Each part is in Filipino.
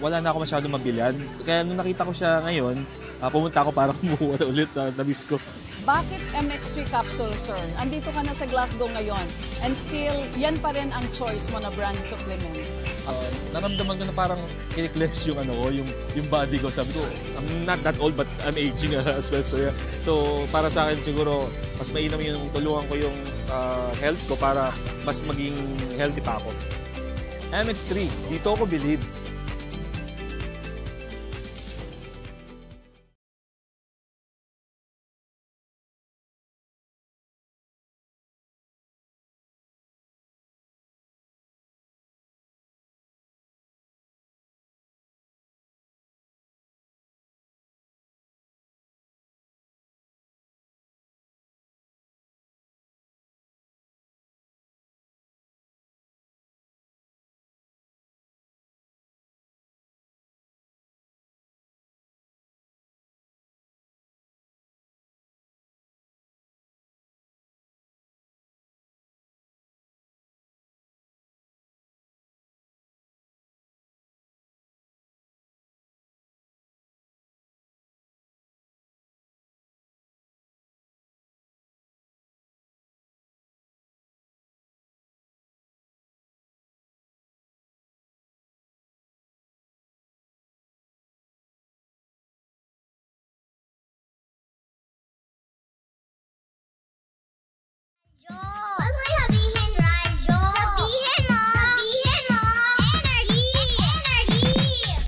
wala na ako masyadong mabilhan. Kaya nung nakita ko siya ngayon, pumunta ako para kumuha ulit, na-miss ko. Bakit MX3 capsule, sir? Andito ka na sa Glasgow ngayon and still, yan pa rin ang choice mo na brand supplement. Naramdaman ko na parang kiniklex yung yung body ko. Sabi ko, I'm not that old but I'm aging as well. So, yeah. So para sa akin siguro, mas mainam yung tulungan ko yung health ko para mas maging healthy pa ako. MX3, dito ako believe.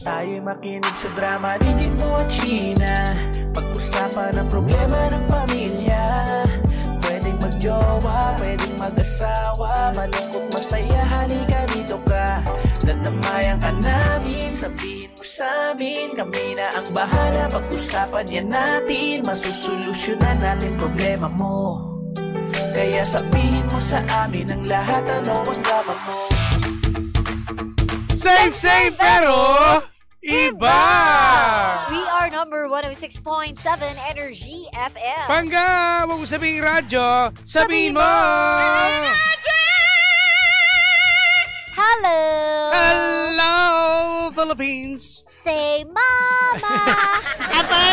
Tayo'y makinig sa drama ni Gino at Sheena. Pag-usapan ang problema ng pamilya. Pwedeng magjowa, pwedeng mag-asawa. Malungkot, masaya, halika dito ka. Tatamayan ka namin, sabihin mo sa'min. Kami na ang bahala, pag-usapan yan natin. Masusolusyonan natin problema mo. Kaya sabihin mo sa amin ang lahat, ano ang drama mo. Same pero iba! We are number 106.7 Energy FM. Pangga, wag mo sabihin radyo, sabihin mo! Hello! Hello, Philippines! Say mama! Kapay!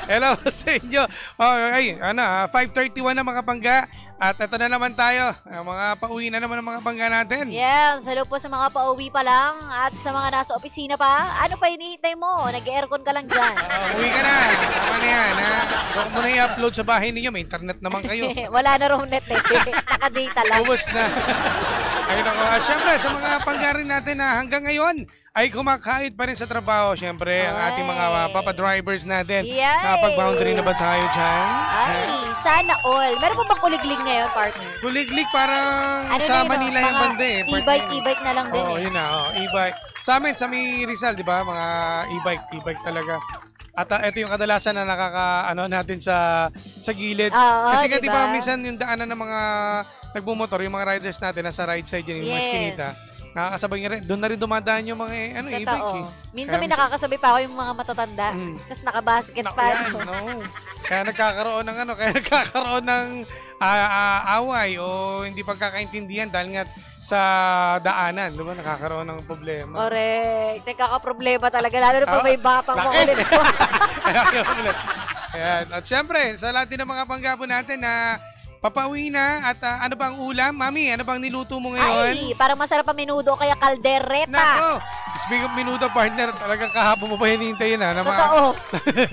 Hello sa inyo. Ay, 5:31 na mga pangga. At ito na naman tayo. Mga pauwi na naman ang mga pangga natin. Yes, hello po sa mga pauwi pa lang at sa mga nasa opisina pa. Ano pa hinihintay mo? Nag-aircon ka lang dyan. Uwi ka na. Tama na yan. Huwag mo na i-upload sa bahay ninyo. May internet naman kayo. Wala na raw net eh. Naka-data lang. Ubus na. Ayun ako. At syempre, sa mga pangga rin natin na hanggang ngayon ay kumakait pa rin sa trabaho. Syempre, ang ating mga papadrivers natin. Yay! Nakapag-boundary na ba tayo dyan? Ay, sana all. Meron pa bang kuliglig ngayon, partner? Kuliglig parang Ano sa na yun, Manila yung banda eh. E-bike na lang din Oo, yun na. E-bike. Sa amin, sa may Rizal, di ba? Mga e-bike talaga. At ito yung kadalasan na natin sa gilid. Kasi nga, di ba, minsan yung daanan ng mga nagbumotor, yung mga riders natin, nasa right side yun, yung mga skinita. Nakakasabay nga rin. Doon na rin dumadaan yung mga e-bike eh. Minsan may nakakasabay pa ako yung mga matatanda. Tapos nakabasket pa. Kaya nagkakaroon ng away o hindi pagkakaintindihan dahil nga sa daanan, di ba? Nakakaroon ng problema. Correct. Nagkakaproblema talaga. Lalo na pag may batang makulit. Ayan. At syempre, sa lahat din ng mga panggapo natin na papauwi na at ano bang ulam? Mami, ano bang niluto mo ngayon? Ay, parang masarap ang menudo kaya kaldereta. Nako, speaking of menudo, partner, talagang kahapon mo pa hinihintay yun ha? Totoo.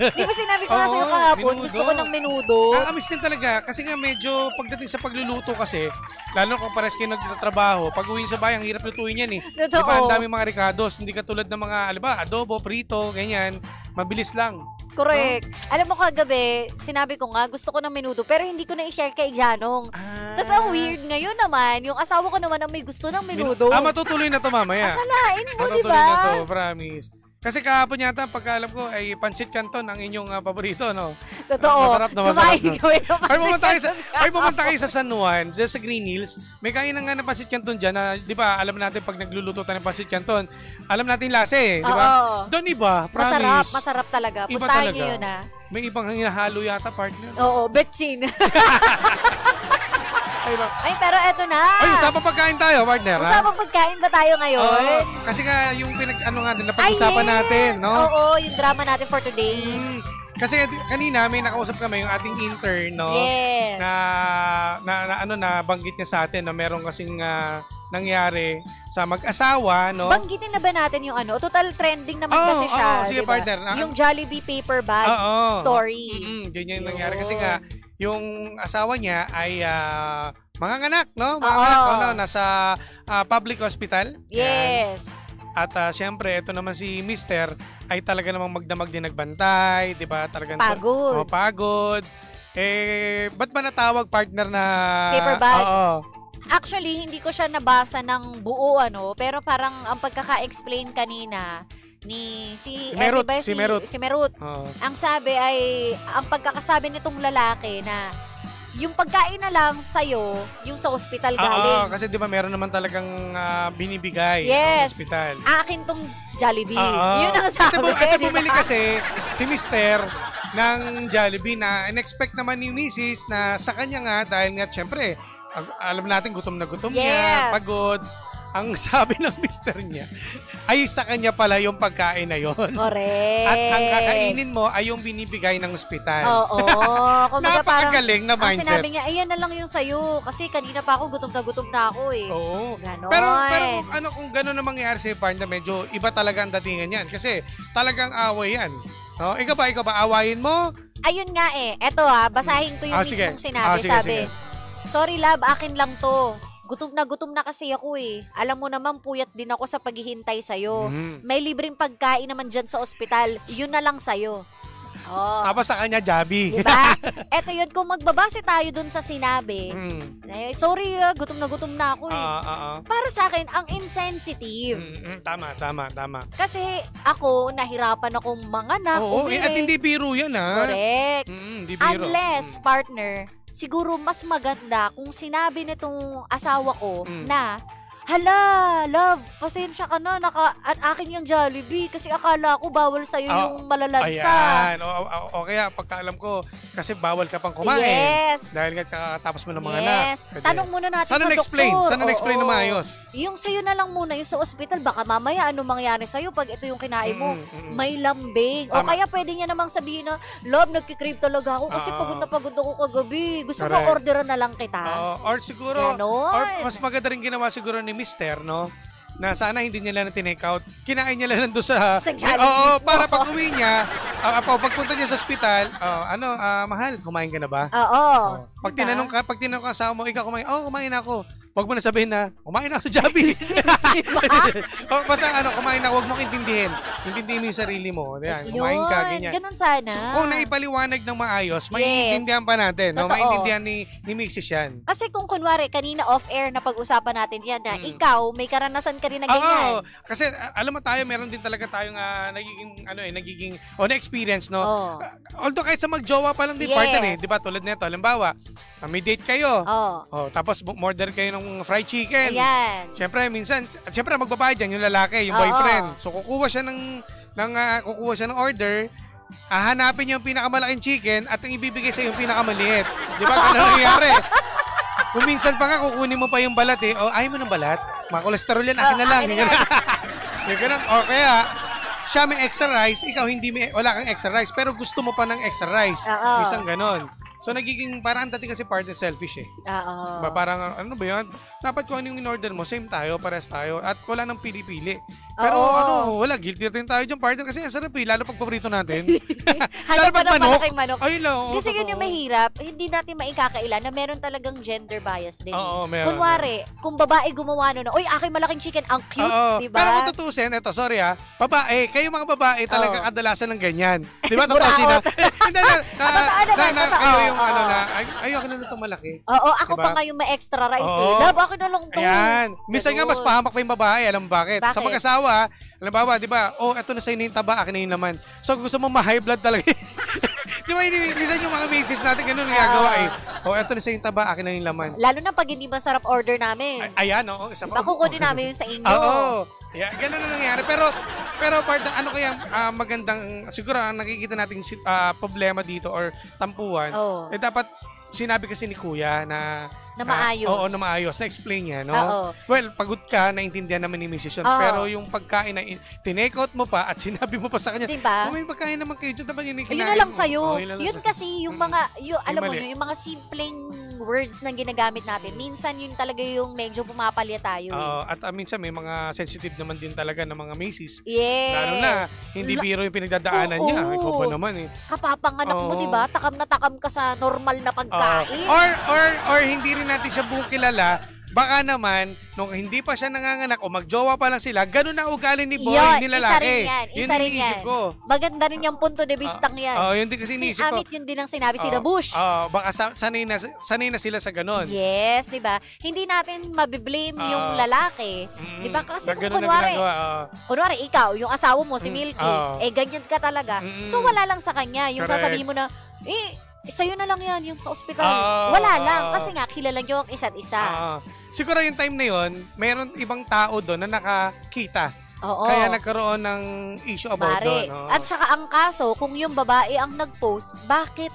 Di ba sinabi ko nga sa'yo kahapon, gusto ko ng menudo. Nakakamiss din talaga kasi nga medyo pagdating sa pagluluto kasi, lalo kung pares kayo nagtatrabaho, pag uwi sa bahay, ang hirap lutuin yan eh. Totoo. Diba, ang daming mga ricados, hindi katulad ng mga, adobo, prito, ganyan, mabilis lang. Correct. Alam mo kagabi, sinabi ko nga, gusto ko ng menudo, pero hindi ko na i-share kay Janong. Tapos ang weird ngayon naman, yung asawa ko naman ang may gusto ng menudo. Matutuloy na to mamaya. Akalain mo, di ba? Matutuloy na to, promise. Kasi kahapon yata, pagkaalam ko, ay pansit canton ang inyong paborito, no? Totoo. Masarap na, masarap na. Ay, pumunta kayo sa San Juan, sa Green Hills. May kainan nga ng pansit canton dyan na, di ba, alam natin pag nagluluto tayo ng pansit canton, alam natin lasa eh, di ba? Doon iba, promise. Masarap talaga. Iba Puntahan talaga. nyo yun, ha? May ibang hinahalo yata, partner. Oo, betchin. Ay, pero eto na. Ay, usapang pagkain tayo, partner. Usapang pagkain ba tayo ngayon? Oo, kasi nga, yung napag-usapan natin, no? Oo, yung drama natin for today. Kasi kanina may nakausap kami yung ating intern, no? Yes. Na banggit niya sa atin na meron kasing nangyari sa mag-asawa, no? Banggitin na ba natin yung Total trending naman kasi siya. Sige, diba? partner. Yung Jollibee paper bag story. Ganyan yung nangyari. Kasi nga, yung asawa niya ay manganganak, no? Manganganak, nasa public hospital. Yes. At syempre, ito naman si Mister ay talaga namang magdamag din nagbantay, di ba? Talagang pagod. Pagod. Ba't ba natawag partner na... Paper bag? Oo. Actually, hindi ko siya nabasa ng buo, pero parang ang pagkaka-explain kanina ni si Merut. Ang sabi ay, ang pagkakasabi nitong lalaki na yung pagkain na lang sa'yo, yung sa ospital galing. Kasi di ba meron naman talagang binibigay ng ospital. Akin tong Jollibee. Yun ang sabi. Kasi bumili kasi si Mister ng Jollibee na in-expect naman ni Mrs. na sa kanya nga, dahil nga syempre, alam natin gutom na gutom niya, pagod. Ang sabi ng mister niya, ay sa kanya pala yung pagkain na yon. Correct. At ang kakainin mo ay yung binibigay ng ospital. Oo. Napakagaling na mindset. Ang sinabi niya, ayan na lang yung sayo. Kasi kanina pa ako, gutom na ako eh. Oo. Ganon. Pero kung gano'n na mangyayari sa partner, medyo iba talaga ang datingan yan. Kasi talagang away yan. No? Ikaw ba, awayin mo? Ayun nga Eto basahin ko yung mismong sinabi. Sabi, sorry love, akin lang to. Gutom na kasi ako eh. Alam mo naman, puyat din ako sa paghihintay sa'yo. May libreng pagkain naman dyan sa ospital. Yun na lang sa'yo. Tapos sa kanya, Jabi. Diba? Eto yun, kung magbabase tayo dun sa sinabi, sorry, gutom na ako eh. Para sa akin, ang insensitive. Tama. Kasi ako, nahirapan akong manganak. At hindi biro yan Correct. Hindi biro. Unless, partner, siguro mas maganda kung sinabi nitong asawa ko na, hala, love, pasensya ka na, akin yung Jollibee kasi akala ko bawal sa'yo yung malalansa. Ayan, o kaya pagkaalam ko, kasi bawal ka pang kumain. Yes. Dahil kakatapos mo ng mga anak. Tanong muna natin sana sa doktor. Sana na-explain na maayos. Yung sa'yo na lang muna, yung sa ospital, baka mamaya ano mangyari sa'yo pag ito yung kinain mo, may lambing. O kaya pwede niya namang sabihin na, love, nagkikrave talaga ako kasi pagod na pagod ako kagabi. Gusto mo orderan na lang kita. Or siguro, or mas maganda rin ginawa siguro ni Mister, no? Na sana hindi niya lang na-take out. Kinain niya lang doon sa Jollibee. Para pag uwi niya, pagpunta niya sa ospital, mahal, kumain ka na ba? Oo. Pag tinanong ka asawa mo, ikaw kumain, kumain ako. Huwag mo na sabihin na, kumain ako sa Jollibee. Basta kumain na, huwag mong intindihin. Intindihin mo yung sarili mo. Yan, kumain ka, ganyan. Ganun sana. So, kung naipaliwanag ng maayos, maiintindihan pa natin. No? Maiintindihan ni Mixis yan. Kasi kung kunwari, kanina off-air na pag-usapan natin yan na ikaw, may karanasan ka rin na ganyan. Oo. Kasi alam mo tayo, meron din talaga tayong nagiging na-experience, no? Although kahit sa magjowa pa lang din partner di ba? Tulad nito, halimbawa, may date kayo. Tapos order kayo ng fried chicken. Ayan. Siyempre, minsan, magbabayad yan yung lalaki, yung boyfriend. So, kukuha siya ng order, hahanapin niya yung pinakamalaking chicken at yung ibibigay sa yung pinakamaliit. Di ba? Ganun nangyayari. Kung minsan pa nga, kukunin mo pa yung balat ayaw mo ng balat? Mga kolesterol yan, akin na lang. Ganun. O kaya, siya may extra rice, ikaw wala kang extra rice, pero gusto mo pa ng extra rice. Isang ganon. So, nagiging, parang dating kasi partner selfish Oo. Parang, ano ba yun? Dapat kung ano yung in-order mo, same tayo, pares tayo, at wala nang pili-pili. Pero wala, guilty rin tayo dyan partner kasi ang sarap lalo pag paborito natin. Hanap pa ng malaking manok. Ay, kasi yun yung mahirap, hindi natin maikakaila na meron talagang gender bias din. Oo, meron. Kunwari, kung babae gumawa nun, oy, aking malaking chicken, ang cute, diba? Pero kung tutusin, sorry babae, kayo mga babae talaga kadalasan ng ganyan. Di ba? Tutusin na. Kayo yung akin na itong malaki. Oo, ako pa nga yung may extra rice Love, akin na lang ito. Ayan. Minsan nga mas pahamak pa yung babae. Alam mo bakit? Sa mag-asawa, halimbawa, di ba, eto na sa'yo na yung taba, akin na yung laman. So, gusto mo ma-high blood talaga. Di ba, minsan yung mga misis natin, ganun nagagawa eto na sa'yo yung taba, akin na yung laman. Lalo na pag hindi masarap order namin. Ayan, isa pa. Kukunin namin yun sa inyo. Oo. Yeah, ganun na nangyari. Pero part ano kaya magandang, siguro nakikita nating problema dito or tampuhan, dapat sinabi kasi ni Kuya na Na maayos. Oo, na maayos. Na-explain niya, no? Oo. Well, pagod ka, naintindihan naman ni Mrs. yun. Pero yung pagkain na tinake out mo pa at sinabi mo pa sa kanya, diba? May pagkain naman kayo dyan, dapat yun yung kinain mo. Yun na lang sa'yo. Yun kasi yung mga, alam mo yun, yung mga simpleng words na ginagamit natin. Minsan yun talaga yung medyo pumapalya tayo. At minsan may mga sensitive naman din talaga ng mga Macy's. Yes. Lalo na, hindi biro yung pinagdadaanan niya. Ikaw ba naman eh. Kapapanganak mo, diba? Takam na takam ka sa normal na pagkain. Or hindi rin natin siya buong kilala. Baka naman, nung hindi pa siya nanganganak o magjowa pa lang sila, ganun na ugali ni boy, ni lalaki. Isa rin yan. Ko. Maganda rin yung punto de vistang yan. Yun din kasi iniisip ko. Amit yun din ang sinabi si Bush. Baka sanay na sila sa ganun. Yes, di ba? Hindi natin mabiblame yung lalaki. Di ba? Kasi kung kunwari, ikaw, yung asawa mo, si Milky, ganyan ka talaga. So wala lang sa kanya. Yung sasabihin mo na, sa'yo na lang yan, yung sa ospital. Wala lang, kasi nga, kilala nyo ang isa't isa. Siguro yung time na yun, mayroon ibang tao doon na nakakita. Oo. Kaya nagkaroon ng issue about doon. At saka ang kaso, kung yung babae ang nag-post, bakit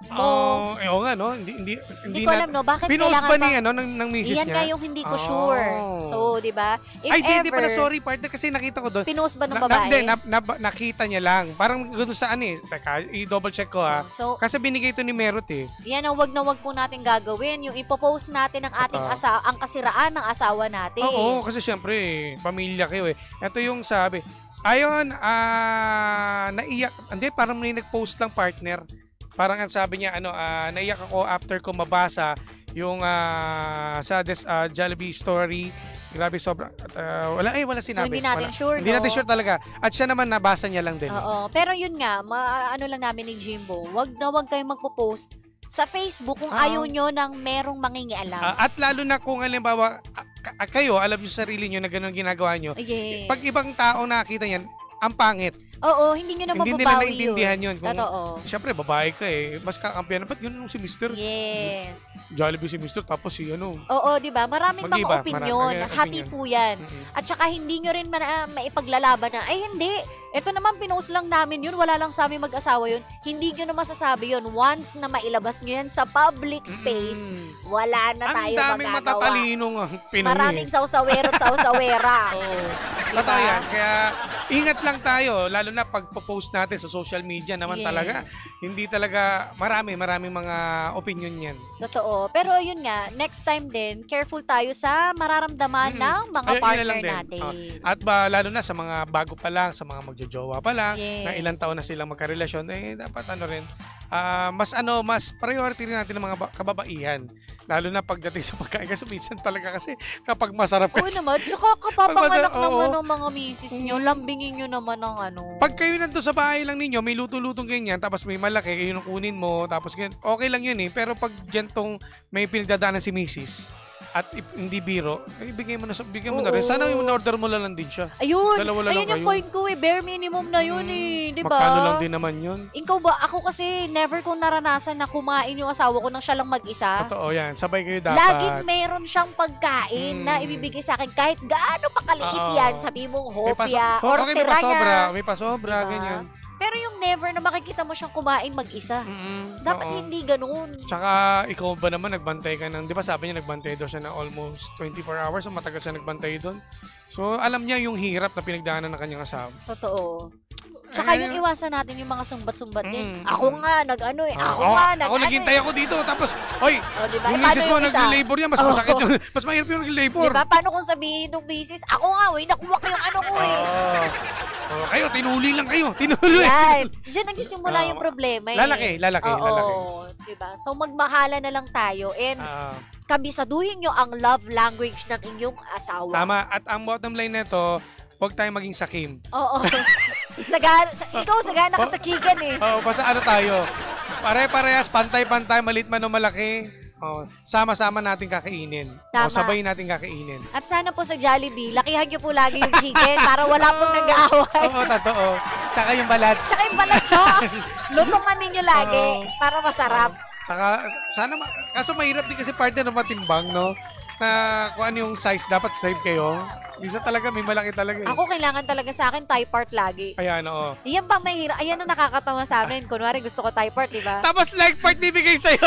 mo... Oo nga, no? Hindi ko alam, no? Bakit pinost ba niya, no? Ng misis niya? Yan nga yung hindi ko sure. So, di ba? Hindi pala, sorry, partner, kasi nakita ko doon. Pinost ba ng babae? Nakita niya lang. Parang gano'n saan eh. Teka, i-double check ko ha. Kasi binigay ito ni Merot eh. Yan ang wag na wag po natin gagawin. Yung ipopost natin ang ating ang kasiraan ng asawa natin. Oo, kasi syempre, pamilya kayo eh. Ito yung sabi. Ayun, naiyak. Hindi, parang may nag-post lang, partner. Parang ang sabi niya, naiyak ako after ko mabasa yung sa Jollibee story. Grabe, sobra. Wala sinabi. So, hindi natin sure, Hindi natin sure talaga. At siya naman, nabasa niya lang din. Oo. Pero yun nga, ano lang namin ni Jimbo, wag na wag kayong magpo-post sa Facebook kung ayaw nyo ng merong mangingialam. At lalo na kung halimbawa, kayo, alam nyo sa sarili nyo na gano'n ginagawa nyo. Yes. Pag ibang tao nakakita yan, ang pangit. Oo, hindi nyo na mababawi yun. Hindi nila naintindihan yun. Totoo. Siyempre, babae ka eh. Mas kakampiyan. Ba't yun si Mr.? Yes. Jollibee si Mr. Tapos si Oo, di ba? Maraming mga opinyon. Hati po yan. At saka hindi nyo rin maipaglalaban na, ay hindi. Ito naman, pinost lang namin yun. Wala lang sa amin mag-asawa yun. Hindi nyo na masasabi yun. Once na mailabas nyo yan sa public space, wala na tayo magagawa. Ang daming matatalinong Pinoy. Maraming sausawero at sausawera. Totoo yan. Kaya ingat lang tayo. Lalo na pag-post natin sa social media naman talaga. Hindi talaga maraming mga opinion yan. Totoo. Pero yun nga, next time din, careful tayo sa mararamdaman ng mga partner natin. At lalo na sa mga bago pa lang, sa mga magjojowa pa lang, na ilang taon na silang magkarelasyon, dapat mas priority rin natin ng mga kababaihan. Lalo na pagdating sa pagkain. Kasi minsan talaga kapag masarap kasi. Oo naman. Tsaka kapapanganak naman ng mga misis nyo, lambingin nyo naman ng Pag kayo nandun sa bahay lang ninyo, may luto-lutong ganyan, tapos may malaki, yun ang kunin mo, tapos ganyan, okay lang yun eh. Pero pag gantong may pinagdadaanan si misis, at hindi biro, bigay mo na rin. Sana yung order mo lang din siya. Ayun yung point ko eh. Bare minimum na yun eh. Diba? Magkano lang din naman yun. Ikaw ba? Ako kasi never kong naranasan na kumain yung asawa ko nang siya lang mag-isa. Totoo yan. Sabay kayo dapat. Laging meron siyang pagkain na ibibigay sa akin kahit gaano pakaliit yan. Sabi mong hopya or tira niya. May pasobra, ganyan. Pero yung never na makikita mo siyang kumain mag-isa. Dapat hindi ganun. Tsaka ikaw ba naman nagbantay ka ng, di ba sabi niya nagbantay daw siya ng almost 24 hours, so matagal siya nagbantay doon. So alam niya yung hirap na pinagdaanan ng kanyang asawa. Totoo. Tsaka yung iwasan natin yung mga sumbat-sumbat din. Ako nga, Ako naghintay ako dito, tapos, oy, diba? Yung misis mo nag-labor yan, mas masakit yun. Mas mahirap yung nag-labor. Diba? Paano kung sabihin ng misis, ako nga, nakuha ko yung ko eh. Kayo, tinuli lang kayo. Tinuli. Yan. Diyan nagsisimula yung problema eh. Lalaki. Diba? So magmahala na lang tayo and kabisaduhin nyo ang love language ng inyong asawa. Tama. At ang bottom line nito, huwag tayong maging sakim. Oo. Ikaw sagana ka sa chicken eh. Basta tayo. Pare-parehas, pantay-pantay, malit man o malaki. Sama-sama natin kakainin. Sabay natin kakainin. At sana po sa Jollibee, lakihan nyo po lagi yung chicken para wala pong nag-aaway. Oo, totoo. Tsaka yung balat. No? Lutungan ninyo lagi para masarap. Tsaka, kaso mahirap din kasi partner na matimbang, no? kung ano yung size, dapat save kayo. Isa talaga, may malaki talaga eh. Ako kailangan talaga sa akin Thai part lagi. Ayan, oo. Yan pang mahirap. Ayan ang nakakatawa sa amin. Kunwari gusto ko Thai part, di ba? Tapos leg part bibigay sa'yo.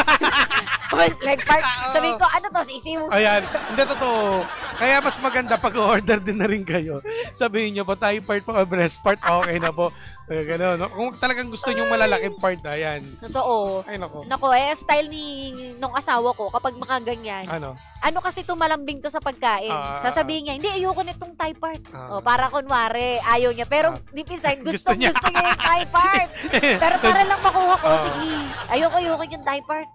Tapos leg part. Sabihin ko, ano to, sisiw? Ayan, hindi totoo. Kaya mas maganda pag-order din na rin kayo. Sabihin nyo po, Thai part po o breast part, okay na po. Ganun. Kung talagang gusto nyo malalaking part, ayan. Totoo. Ay, nako. Nako, style nung asawa ko, kapag makaganyan, ano kasi tumalambing to sa pagkain. Sasabihin niya, hindi, ayoko nitong Thai part. Para kunwari, ayaw niya. Pero deep inside, gusto niya yung Thai part. Pero para lang makuha ko, sige, ayoko yung Thai part.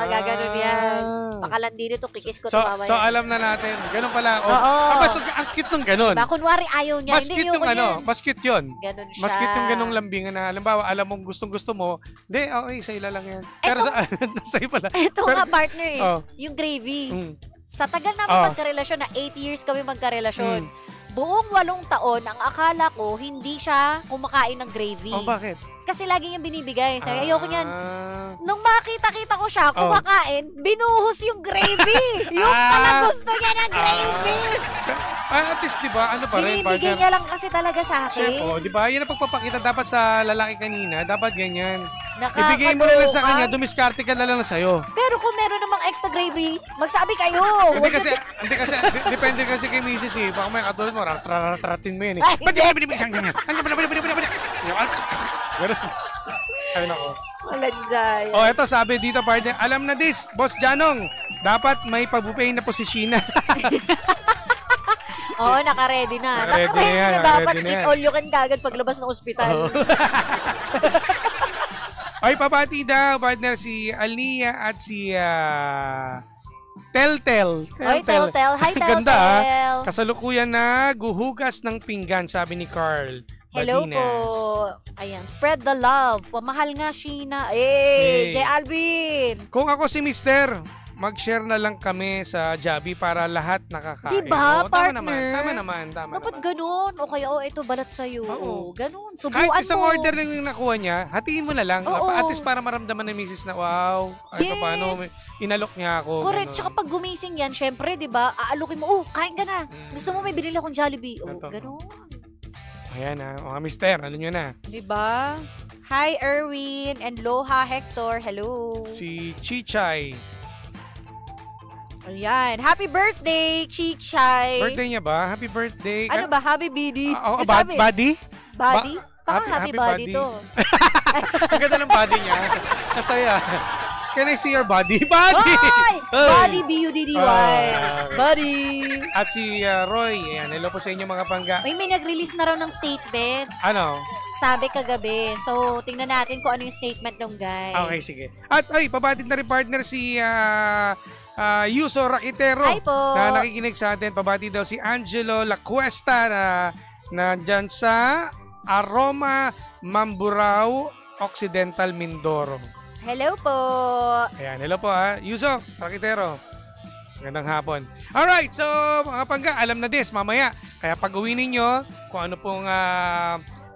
Gaganon yan. Pakalan din ito, kikis ko tumama yan. So, alam na natin. Ganun pala. Mas ang cute nung ganun. Kunwari, ayaw niya. Mas cute yung mas cute yun. Ganun siya. Mas cute yung ganung lambingan na, halimbawa, alam mong gustong-gusto mo, hindi, okay, sa'yo lang yan. Pero sa'yo pala. Ito nga, partner eh. Yung gravy. Sa tagal namin magkarelasyon, na 8 years kami magkarelasyon, buong 8 taon, ang akala ko, hindi siya kumakain ng gravy. Bakit? Kasi lagi niyang binibigay. Sabi, ayoko niyan. Nung makita-kita ko siya, kumakain, binuhos yung gravy. Yung pala gusto niya ng gravy. At least, di ba, ano pa rin? Binibigay niya lang kasi talaga sa akin. Sure, di ba? Yan ang pagpapakita dapat sa lalaki kanina. Dapat ganyan. Ibigay mo na lang sa kanya, dumiskarte ka na lang sa'yo. Pero kung meron namang extra gravy, magsabi kayo. Hindi kasi, depende kasi kay Mrs. eh. Baka may katulad mo, ratratin mo yun eh. Ba't di ba binibigay siyang ganyan? Ganun. Ay, nako. Malanjay. Eto sabi dito, partner. Alam na this, Boss Janong. Dapat may pag-buffet na po si Sheena. Naka-ready na. Naka-ready na. Dapat eat all you can kagad paglabas ng ospital. Ay, pabati daw, partner, si Alnia at si Teltel. Ay, Teltel. Hi, Teltel. Ganda, kasalukuyan na guhugas ng pinggan, sabi ni Carl. Hello Badinas. po. Ayan, spread the love. Pamahal nga, Sheena. J. Alvin. Kung ako si Mister, mag-share na lang kami sa Jabi para lahat nakakain. Diba, partner? Tama naman. Dapat ganun. O kaya, ito balat sa'yo. Ganun. Subuan kahit isang mo. order lang yung nakuha niya, hatiin mo na lang. At least para maramdaman ng misis na, wow, paano, inalok niya ako. Correct. Tsaka pag gumising yan, syempre, diba, aalukin mo, kain ka na. Gusto mo may binili akong Jollibee. Ganun. Ayan mga mister, alam nyo na. Diba? Hi, Erwin and Loha Hector. Hello. Si Chichay. Ayan. Happy birthday, Chichay. Birthday niya ba? Happy birthday. Ano ba? Happy BD? Body? Body? Happy body to. Ang ganda ng body niya. Nasaya. Can I see your body? Body! Body, B-U-D-D-Y. Body. At si Roy. Ayan, hello po sa inyo mga pangga. May nag-release na raw ng statement. Ano? Sabi kagabi. So, tingnan natin kung ano yung statement ng guy. Okay, sige. At pabatid na rin partner si Yuso Rakitero. Hi po. Na nakikinig sa atin. Pabati daw si Angelo Lacuesta na dyan sa Aroma Mamburao Occidental Mindoro. Hello po. Ayan, hello po Yuso Rakitero. Magandang hapon. Alright, so mga pangga, alam na this mamaya. Kaya pag uwi ninyo, kung ano pong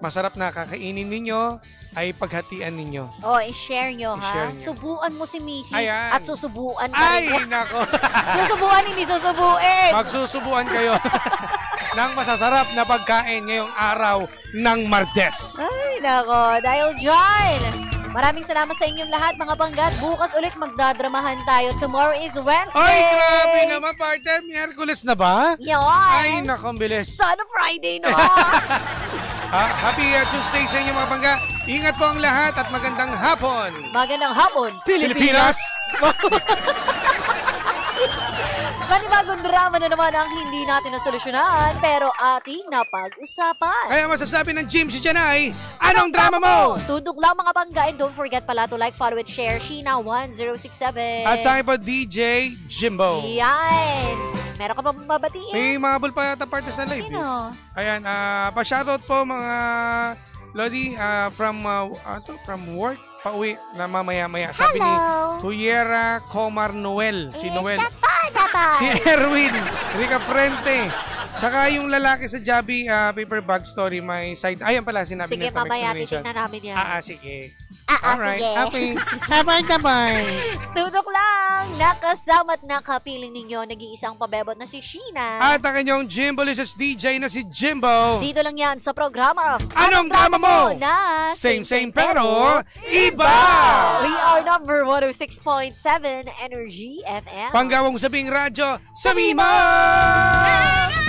masarap na kakainin ninyo, ay paghatian ninyo. I-share nyo ha. Subuan mo si Mrs. Ayan. At susubuan ka rin. Ay, nako. Susubuan, hindi susubuin. Magsusubuan kayo ng masasarap na pagkain ngayong araw ng Martes. Ay, nako. Dahil dyan, maraming salamat sa inyong lahat mga panggat. Bukas ulit magdadramahan tayo. Tomorrow is Wednesday. Ay, grabe naman, partner. Miyerkules na ba? Yes. Ay, nako, bilis. Sana Friday na. Happy Tuesday sa inyo mga pangga. Ingat po ang lahat at magandang hapon. Magandang hapon, Pilipinas. Panibagong drama na naman ang hindi natin nasolusyonan pero ating napag-usapan. Kaya masasabi ng Jim si Janay, anong drama mo? Tundok lang mga pangga and don't forget pala to like, follow, and share Sheena1067. At sa akin po, DJ Jimbo. Yan. Meron ka pa mabatiin? May mabul pa yata partner sa live. Sino? Ayan, pa-shoutout po mga Lodi from work pauwi na mamaya-maya. Sabi ni Huyera Comar Noel. Si Noel. Si Erwin Rica Frente. Tsaka yung lalaki sa Jabi paper bag story, may side. Ayan pala, sinabi sige, nito. Sige, mamaya titignan namin yan. Sige. Alright, sige. Okay. Tabay. Tutok lang. Nakasama at nakapiling ninyo nag-iisang pabebot na si Sheena. At ang inyong Jimbolicious DJ na si Jimbo. Dito lang yan sa programa. Anong drama mo? Na Same pero iba! We are number 106.7 Energy FM. Panggawang sabing radyo sa Mima!